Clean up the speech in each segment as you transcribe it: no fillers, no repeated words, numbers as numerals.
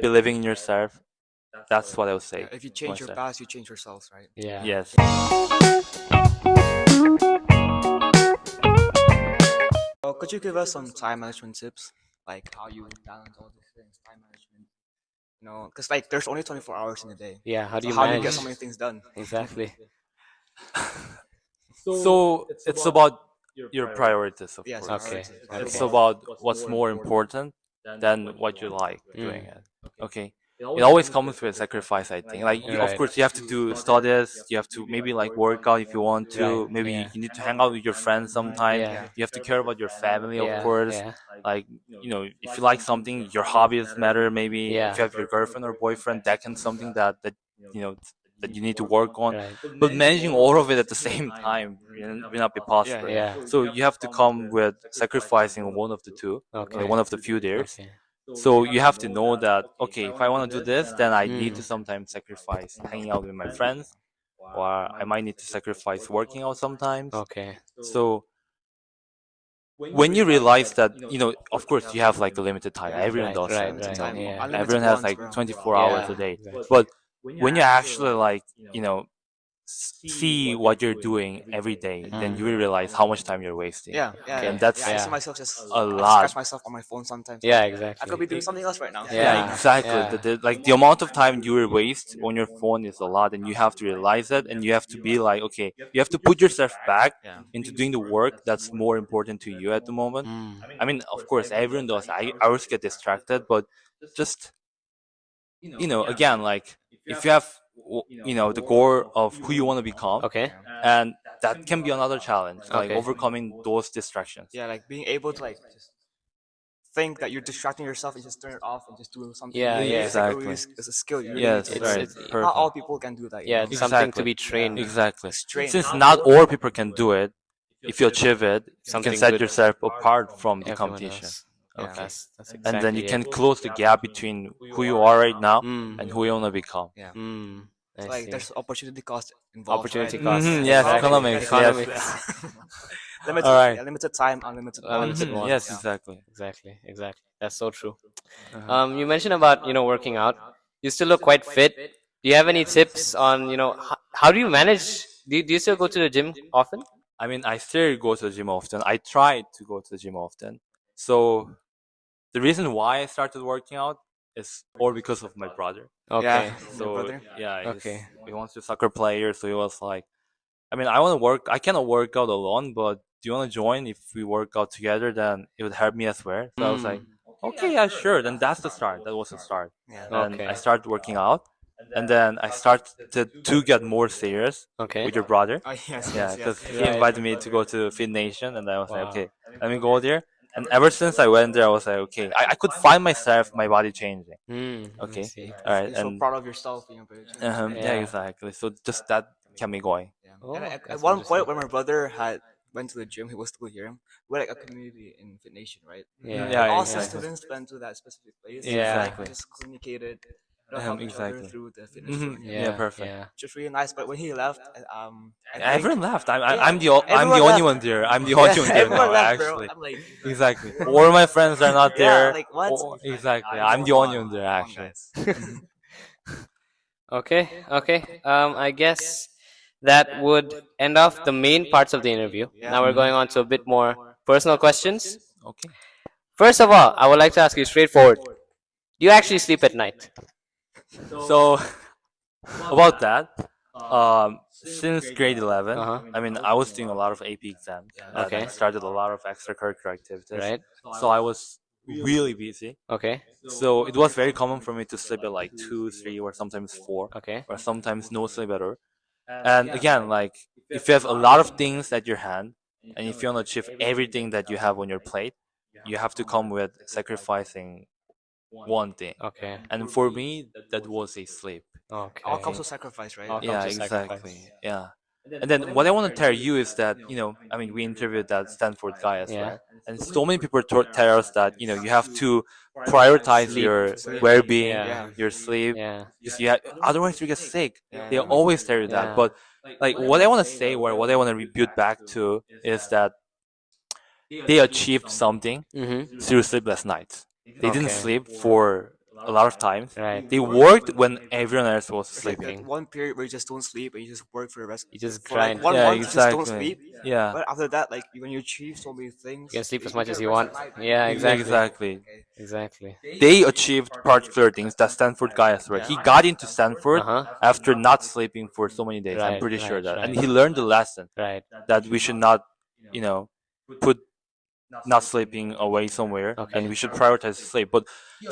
believing in yourself. That's what I would say. If you change your past, you change yourselves, right? Yeah. Yes. Well, could you give us some time management tips, like how you balance all these things, time management? Because like there's only 24 hours in a day. Yeah. How do So you how do you manage? get so many things done? Exactly. So it's about your priorities, of Yes. course. Okay. It's Okay. about what's more important than what you like doing Mm. it. Okay. It always comes with sacrifice, I think. Like, of Right. course, you have to do studies. You have to maybe like work out if you want to. Right, Maybe yeah. you need to hang out with your friends sometimes. Yeah. You have to care about your family, of Yeah, course. yeah. Like, if you like something, your hobbies matter. Maybe Yeah. if you have your girlfriend or boyfriend, that can something you know that you need to work on. Right. But managing all of it at the same time will not be possible. Yeah. So you have to come with sacrificing one of the two, Okay. like one of the few days. Okay. So you have to know that, okay, if I want to do this, then I need to sometimes sacrifice hanging out with my friends, or I might need to sacrifice working out sometimes. Okay. So when you realize that, of course you have like a limited time. Everyone does Right, limited right, time. yeah. Everyone has like 24 Yeah, hours a day. exactly. But when you actually like, see what you're doing every day, then you will realize how much time you're wasting. Yeah. And that's I see Yeah. myself just a I lot. scratch myself on my phone sometimes. Yeah, I exactly. could be doing something else right now. Yeah, exactly. Yeah. The amount of time you will waste on your phone is a lot, and you have to realize it, and you have to be like, okay, you have to put yourself back Yeah. into doing the work that's more important to you at the moment. Mm. I mean, of course, everyone does. I always get distracted, but just again, like if you have the goal of who you want to become, Okay. and that can be another challenge, like Okay. overcoming those distractions. Yeah, like being able to like just think that you're distracting yourself and just turn it off and just do something. Yeah, new. yeah. It's like a Exactly. really- it's a skill. You really Yes, need to right. learn. it's- Not all Perfect. people can do that. Yeah, it's something to be trained. Exactly. Trained. Since not all people can do it, if you achieve it, you Something can set good. yourself apart from the Everyone competition. else. Yeah. Okay. That's exactly And then you it. can close the gap between who you are right now Mm. and who you want to become. Yeah. Mm. I So, like see. there's opportunity cost involved. Opportunity right? cost. Mhm, yes, Exactly. economics, Economics. limited, All right. yeah, limited time, unlimited. Unlimited Mhm, one. yes, Yeah. exactly. Exactly. Exactly. That's so true. Uh-huh. You mentioned about working out. You still look quite fit. Do you have any tips on how do you manage? Do you still go to the gym often? I mean, I still go to the gym often. I try to go to the gym often. So the reason why I started working out is all because of my brother. Okay. Yeah. So Your brother? yeah, Okay. he wants to be a soccer player. So he was like, I mean, I want to work. I cannot work out alone, but do you want to join? If we work out together, then it would help me as well. So I was like, okay, yeah, sure. Then that's the start. That was the start. Yeah. And Okay. I started working out, and then I started to get more serious Okay. with your brother. Oh, yes, Yeah, yes, because yes. he invited me to go to Fit Nation, and I was like, Wow. okay, let me go there. And ever since I went there, I was like, okay, I could find myself, my body changing. Mm, I Okay, see. all right, You're so and proud of yourself, yeah, Yeah. exactly. So just that kept me going. Yeah. Oh, And at that's one interesting. point, when my brother had went to the gym, he was still here. We're like a community in Fit Nation, right? Yeah. Yeah, All exactly. students went to that specific place. Yeah. Like, Exactly. just communicated, help each other Exactly. through the fitness Mhm, journey. Yeah, perfect. Yeah. Just really nice. But when he left, I think Everyone left. I'm everyone the only left. one there. I'm the only one there everyone now. left, bro. Actually, I'm like, exactly. All my friends are not Yeah, there. like, what? Exactly. I'm the only one there. Come on, Actually. guys. Okay. Okay. I guess that would end off the main parts of the interview. Yeah. Now we're going on to a bit more personal questions. Okay. First of all, I would like to ask you straightforward. Do you actually sleep at night? So about that, since grade 11, Uh-huh. I mean, I was doing a lot of AP exams. And Okay. I started a lot of extracurricular activities. Right. So I was really busy. Okay. So it was very common for me to sleep at like 2, 3, or sometimes 4, Okay. or sometimes no sleep at all. And again, like if you have a lot of things at your hand, and if you want to achieve everything that you have on your plate, you have to come with sacrificing one thing. Okay. And for me, that was a sleep. Okay. All comes with sacrifice, right? All Yeah, comes with sacrifice. exactly. Yeah. And then what I want to tell you is that, I mean, we interviewed that Stanford guy as Yeah. well. And so many people tell us that, you have to prioritize Sleep. your well-being, Yeah. your sleep. Yeah. Because otherwise you get sick. Yeah. They always tell you Yeah. that. But like what I want to say, or what I want to rebuke back to, is that they achieved something Mm-hmm. through sleepless nights. They didn't Okay. sleep for a lot of times. Right. They worked when everyone else was It's like sleeping. that one period where you just don't sleep and you just work for the rest. You just For like grind. one Yeah, month, you just don't exactly. sleep. Yeah. But after that, like when you achieve so many things, You can sleep as you much get as you rest want. at night. Yeah, exactly. Exactly. Okay. Exactly. They achieved particular things that Stanford guy as well. He got into Stanford Uh-huh. after not sleeping for so many days. I'm Right, pretty sure right, that, and right. he learned the lesson Right. that we should not, put not sleeping away somewhere, Okay. and we should prioritize sleep. But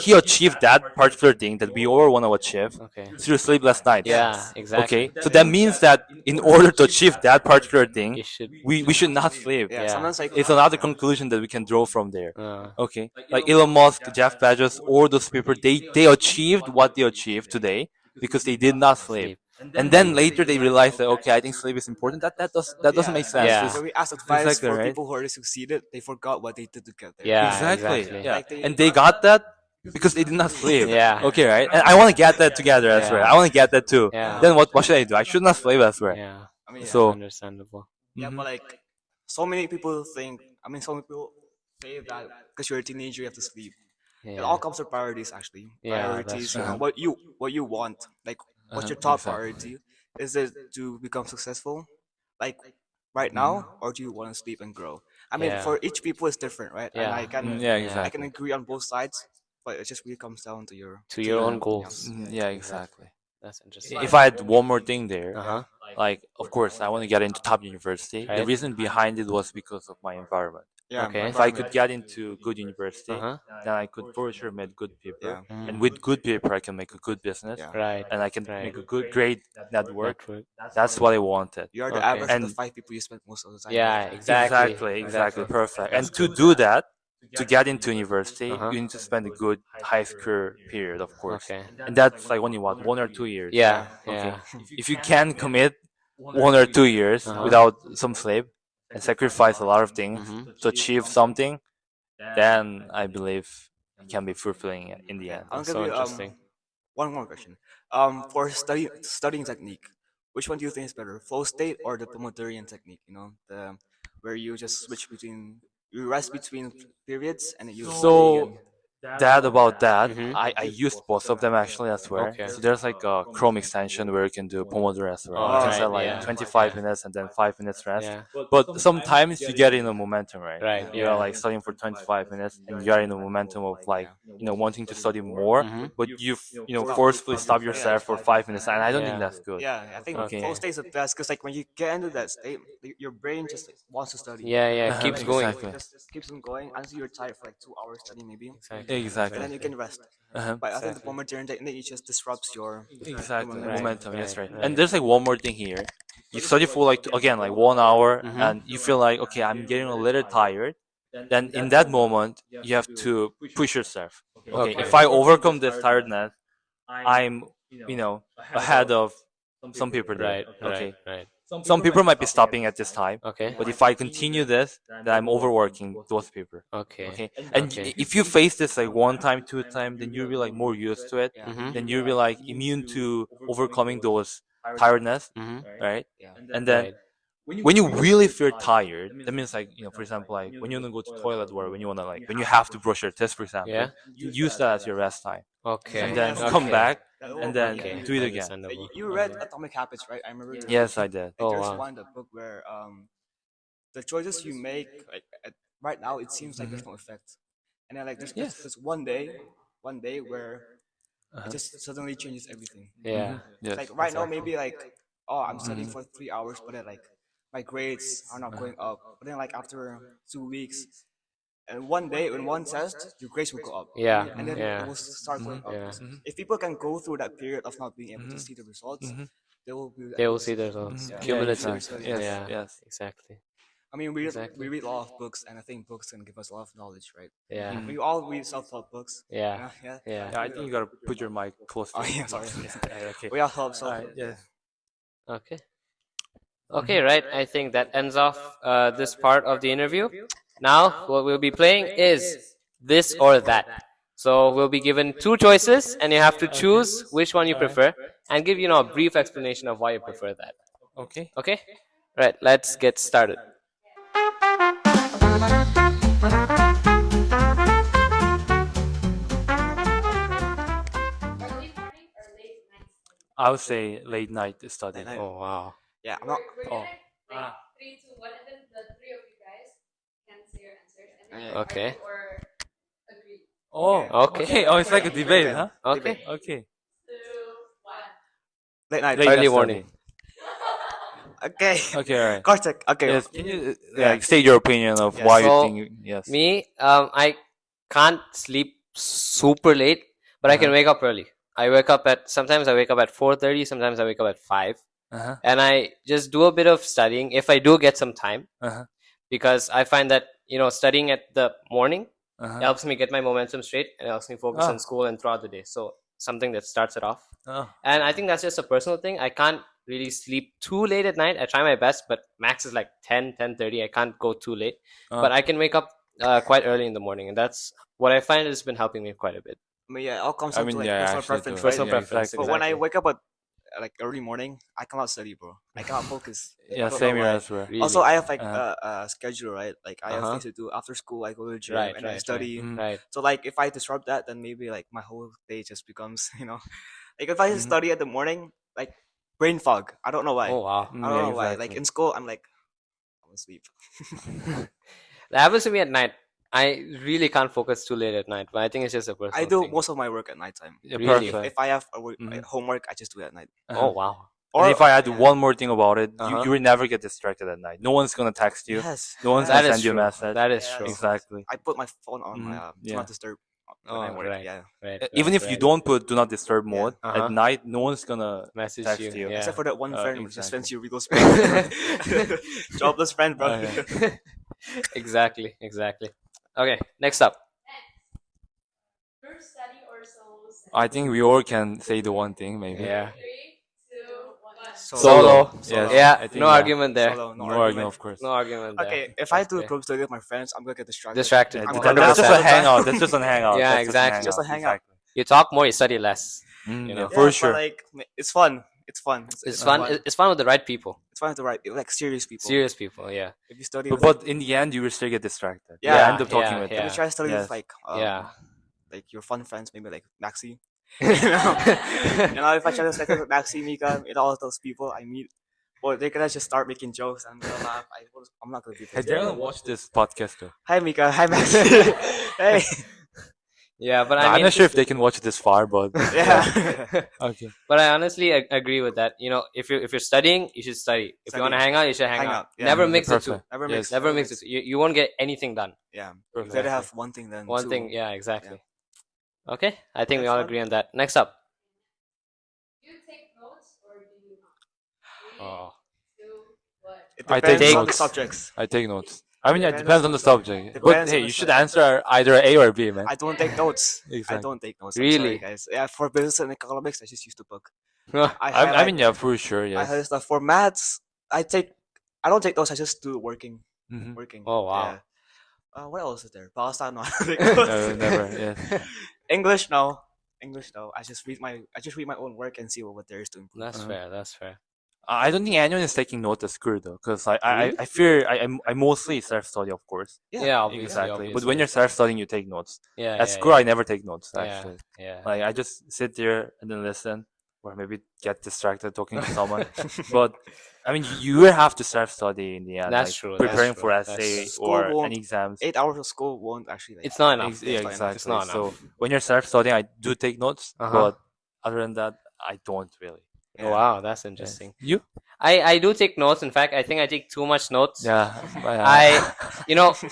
he achieved that particular thing that we all want to achieve Okay. through sleepless nights. Yeah, exactly. Okay, so that means that in order to achieve that particular thing, You should. we should not sleep. Yeah, Yeah. sometimes like It's another conclusion that we can draw from there. Uh, Okay, like Elon Musk, Jeff Bezos, all those people, they achieved what they achieved today because they did not sleep. And then later they realized that okay, I think sleep is important. That doesn't make sense. Yeah. It's- when we ask advice Exactly, for right? people who already succeeded, they forgot what they did to get there. Yeah, exactly. exactly. Yeah. Like they- And they got that because they did not sleep. Yeah. Okay, right? And I want to get that together as Yeah. well. I want to get that too. Yeah. Then what should I do? I should not sleep as well. Yeah. I mean, yeah. So Understandable. Yeah, but like so many people think. I mean, some people say that because you're a teenager, you have to sleep. It all Yeah. comes to priorities, actually. Yeah, Priorities, that's you know, true. what you want. Like, what's your top exactly. priority? Is it to become successful, like right now, or do you want to sleep and grow? I mean, Yeah. for each people, it's different, right? And Yeah. I can, Yeah, Yeah. I can exactly. agree on both sides, but it just really comes down to your To your own goals. Yeah, exactly. That's interesting. If I had one more thing there, Uh-huh. like of course I want to get into top university. The Right. reason behind it was because of my environment. Yeah. Okay. If I could get into good university, Uh-huh. then I could for sure meet good people, Yeah. and with good people I can make a good business, Yeah. Right. and I can Right. make a good, great network. Network. That's what I wanted. You are the Okay. average of the And- 5 people you spend most of the time. Yeah, with. Exactly, perfect. And to do that, to get into university, Uh-huh. you need to spend a good high school period, of course. Okay. And that's like only what 1 or 2 years. Yeah. Okay. Yeah. If you can commit 1 or 2 years Uh-huh. without some sleep and sacrifice a lot of things Mhm. to achieve something, then I believe it can be fulfilling in the end. I'll That's give so you interesting. one more question. For studying technique, which one do you think is better, flow state or the Pomodorian technique? You know, the where you just switch between, you rest between periods and then you study So again. that about that, Mhm. I used both of them actually as well. Okay. So there's like a Chrome extension where you can do Pomodoro as well. Oh, You can right, set like yeah. 25 minutes and then 5 minutes rest. Yeah. But sometimes you get in a momentum, right? Right, You're yeah. like studying for 25 minutes and you're in a momentum of like, wanting to study more, Mhm. but forcefully stop yourself for 5 minutes. And I don't think Yeah. that's good. Yeah, I think Okay. flow state is the best because like when you get into that state, your brain just wants to study. Yeah, yeah. Keeps going. Exactly. Just keeps on going until you're tired for like 2 hours studying maybe, Exactly. Exactly. and then you can rest. Uh-huh. But I think the Pomodoro technique, it just disrupts your Exactly, Right, momentum. Yes, right, right. right. And there's like one more thing here. You study for like again like 1 hour, Mhm. and you feel like okay, I'm getting a little tired. Then in that moment, you have to push yourself. Okay, Okay. if I overcome this tiredness, I'm ahead of some people there. Right. Okay, Right. Right. some people might be stopping at this time, Okay. but if I continue this, then I'm overworking those people. Okay. Okay, and Okay. if you face this like one time, two time, then you'll be like more used to it. Mhm. Then you'll be like immune to overcoming those tiredness, Mhm. right? Yeah. And then Right. when you really feel tired, that means like for example, like when you wanna go to toilet or when you wanna like when you have to brush your teeth, for example, Yeah. you use that as your rest time, Okay. and then Okay. come back That- and then Okay. do it again. Understandable. You read Atomic Habits, right? I remember. Yes, I did. Oh, There's wow. one in the book where the choices you make like right now it seems like there's no effect, and then like Yes. there's one day where Uh-huh. it just suddenly changes everything. Yeah. Yes. Like right now maybe like I'm studying for 3 hours, but then like my grades are not going up. But then like after 2 weeks and one day in one test your grades will go up. Yeah. And then Yeah. it will start going up. Yeah. If people can go through that period of not being able to see the results, they will be. They will see the results. Yeah. Cumulative. exactly. Yes, Yeah. yes. Exactly. I mean, Exactly. we read a lot of books, and I think books can give us a lot of knowledge, right? Yeah. We all read self-help books. Yeah. Yeah. Yeah, Yeah. I think you gotta put your mic close to Oh it. yeah, sorry. Okay. We all help All self. right. Yeah. Okay. Okay, right. I think that ends off this part of the interview. Now, what we'll be playing is this or that. So we'll be given two choices, and you have to choose which one you prefer, and give a brief explanation of why you prefer that. Okay. Okay. Right. Let's get started. I would say late night study. Late night. Oh wow. Yeah, I'm not. Oh. Yeah. Okay. Oh. Okay. Okay. Oh, it's like a debate, huh? Okay. Okay. Late night. Late Early night morning. study. Okay. Okay. All right. Kartik. Okay. Yes. Can you Yeah. like state your opinion of Yes. why So, you think yes? Me, I can't sleep super late, but I can wake up early. Sometimes I wake up at 4:30, sometimes I wake up at 5, Uh-huh. and I just do a bit of studying if I do get some time, Uh-huh. because I find that studying at the morning Uh-huh. helps me get my momentum straight and helps me focus Ah. on school and throughout the day. So something that starts it off. Oh. And I think that's just a personal thing. I can't really sleep too late at night. I try my best, but max is like 10:30. I can't go too late. But I can wake up quite early in the morning, and that's what I find has been helping me quite a bit. I mean, yeah, it all comes I down mean, to like yeah, personal actually preference, too. right? Personal Yeah, preference. exactly. But when I Exactly. wake up at like early morning, I cannot study, bro. I cannot focus. Yeah, I don't same know here why. as well. Really? Also, I have like Uh-huh. a schedule, right? Like I have Uh-huh. things to do after school. I go to the gym Right, and I right, study. Mhm. Right. So like, if I disrupt that, then maybe like my whole day just becomes, like if I just Mhm. study at the morning, like brain fog. I don't know why. Oh wow. I don't know why. Like in school, I'm like, I'm asleep. That happens to me at night. I really can't focus too late at night, but I think it's just a personal I do thing. most of my work at nighttime. Yeah, Really? perfect. If I have a work, Mhm. homework, I just do it at night. Oh wow. And if I add yeah. one more thing about it, Uh-huh. you will never get distracted at night. No one's gonna text you. Yes. No one's That gonna is send you a true. message. That is Yes. true. Exactly. I put my phone on my Mhm. do Yeah. not disturb when I Oh, work. right. Yeah. Right. Even right, if you right. don't put do not disturb mode Uh-huh. at night, no one's gonna Message text you. you. Yeah. Except for that one friend who just exactly. sends you real spam. Jobless friend, bro. Okay. Exactly. Okay, next up. I think we all can say the one thing, maybe. Yeah. Solo. Solo. Yes. Yeah. I think No argument there. Solo, No argument, of course. No argument there. Okay, if I That's do fair. group study with my friends, I'm gonna get distracted. Distracted. Yeah, I'm that's just a 100%. hangout. That's just a hangout. Yeah, That's just a exactly. hangout. Just a hangout. Exactly. You talk more, you study less. Mm, You yeah, know. for but, sure. like, it's fun. It's fun. It's fun. It's fun with the right people. It's fun to write like serious people. Serious people. Yeah. If you study, But, with, but in the end, you will still get distracted. Yeah, you end up talking yeah, with if them. you try to study Yes. with like Yeah. like your fun friends, maybe like Maxi. If I try to study with Maxi, Mika, and all of those people I meet, or they're gonna just start making jokes and I'm gonna laugh. I'm not gonna be. Hey, they're gonna watch this podcast though. Hi Mika. Hi Maxi. Hey. Yeah, but No, I I'm mean, not sure if they can watch this far, but Yeah. okay. but I honestly agree with that. If you're studying, you should study. If you want to Study. hang out, you should hang Hang out. out, yeah. Never Mhm, mix the two. perfect. Never Yes. mix. Never mix it. You won't get anything done. Yeah. Perfect. You better have one thing than One two. thing. Yeah, exactly. Okay, I think we That's all fun. agree on that. Next up. Oh. It I depends take on the notes. subjects. I take notes. I mean, yeah, it Depends- depends on the subject. But depends hey, on you the should subject. answer either A or B, man. I don't take notes. Exactly. I don't take notes. I'm Really? sorry, guys. Yeah, for business and economics, I just use the book. Oh, I mean, yeah, for sure, I yes. have stuff for maths. I don't take notes. I just do working. Mhm. Working. Oh, wow. Yeah. What else is there? Pasta, no. Never, yes. English, no. English, no. I just read my own work and see what there is to improve. That's fair. That's fair. I don't think anyone is taking notes at school though, because Really? I fear I mostly self study, of course. Yeah, obviously. Exactly. But obviously. when you're self studying, you take notes. yeah, At yeah, school, yeah. I never take notes actually. Yeah. Like I just sit there and then listen, or maybe get distracted talking to someone. But I mean, you will have to self study in the end. That's like, true, that's Preparing true, for that's essay true. School or won't- any exams. 8 hours of school won't actually. It's not enough. Yeah, It's not enough. exactly. It's not So enough. when you're self studying, I do take notes, Uh-huh. but other than that, I don't really. Oh, wow, that's Yes. interesting. You? I do take notes. In fact, I think I take too much notes. Yeah.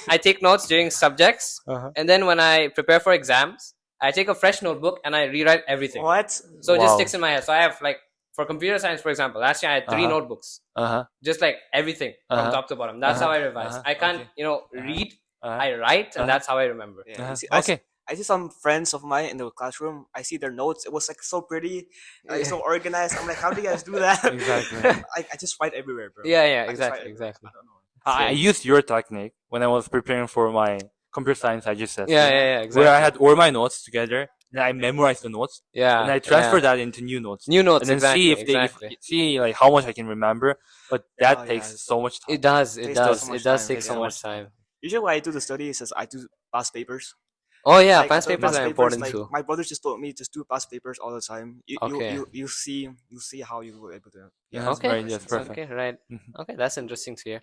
I take notes during subjects, Uh-huh. and then when I prepare for exams, I take a fresh notebook and I rewrite everything. What? So it just Wow. sticks in my head. So I have like for computer science, for example, last year I had 3 Uh-huh. notebooks, Uh-huh. just like everything from Uh-huh. top to bottom. That's how I revise. Uh-huh. I can't, Okay. read. Uh-huh. I write, and Uh-huh. that's how I remember. Yeah. Uh-huh. You see, Okay. I see some friends of mine in the classroom. I see their notes. It was like so pretty, like so organized. I'm like, how do you guys do that? Exactly. I just write everywhere, bro. Yeah, I just write exactly, everywhere. exactly. I don't know. I used your technique when I was preparing for my computer science IGCSE. Yeah, exactly. Where I had all my notes together, and I memorized the notes, yeah, and I transfer that into new notes, new notes. and then exactly, see if exactly. see like how much I can remember. But that Oh, takes yeah. so much time. It does. It Takes so does. much It does time, take takes so so much much time. Usually, when I do the study, it says I do past papers. Oh yeah, Like past the papers past are papers, important like too. my brother just told me just do past papers all the time. Okay. You see how you were able to Yeah, get that's some Okay. great. That's lessons. perfect. Okay. Right. Mhm. Okay, that's interesting to hear.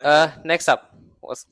Okay. Next up. What's